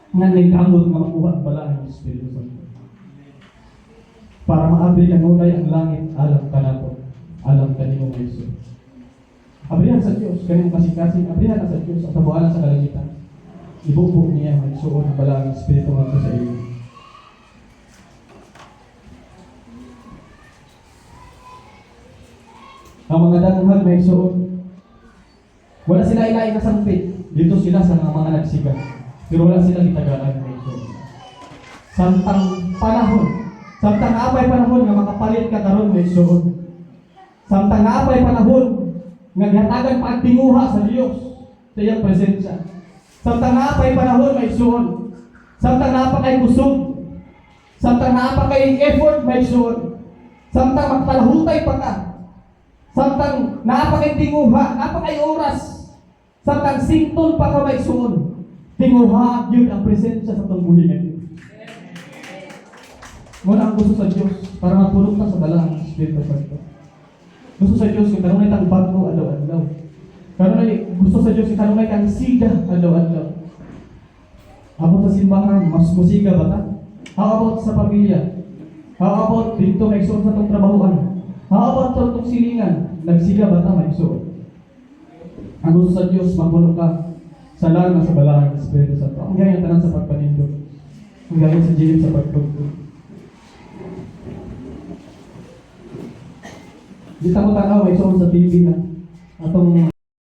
nga ng kamot nga makuha bala ang Espiritu Santo. Para maabri ka nunay ang langit, alam ka na po. Alam ka ninyo mga isura. Abrihan sa Diyos, kanyang kasing-kasing, abrihan na sa Diyos, at sabualan sa kalangitan. Ibubuk niya ang magsuon ng bala ang Espiritu Santo sa iyo. Ang mga danuhan may suon. Wala sila ilaing nasampit. Dito sila sa mga nagsiga. Pero wala sila gitagaan may suon. Samtang panahon. Samtang apay panahon nga makapalit ka karon may suon. Samtang apay panahon nga gihatagan pagtinguha sa Dios sa iyang presensya. Samtang apay panahon may suon. Samtang napakay kusog. Samtang napakay effort may suon. Samtang magtalahutay pa ka. Samtang napakay tinguha, napakay oras. Samtang sington pa ka may suon. Tinguha yun ang presensya sa tungguhin. Muna ang gusto sa Diyos para mapulog ka sa balang Espiritu Santo. Gusto sa Diyos yung kanunay tang bago adlaw-adlaw. Gusto sa Diyos yung kanunay kang siga adlaw-adlaw. Abot sa simbahan, mas musiga ba ta? How about sa pamilya? How about dito may suon sa itong trabahoan? How about sa itong silingan? Nagsiga ba ta may suon? Ang gusto sa Diyos, mapulog ka sa lang sa balang Espiritu Santo. Ang gaya tanan sa pagpanindog. Ang gaya sa jilid sa pagtugtog. Di ta mo tanaw, may suon sa TV na atong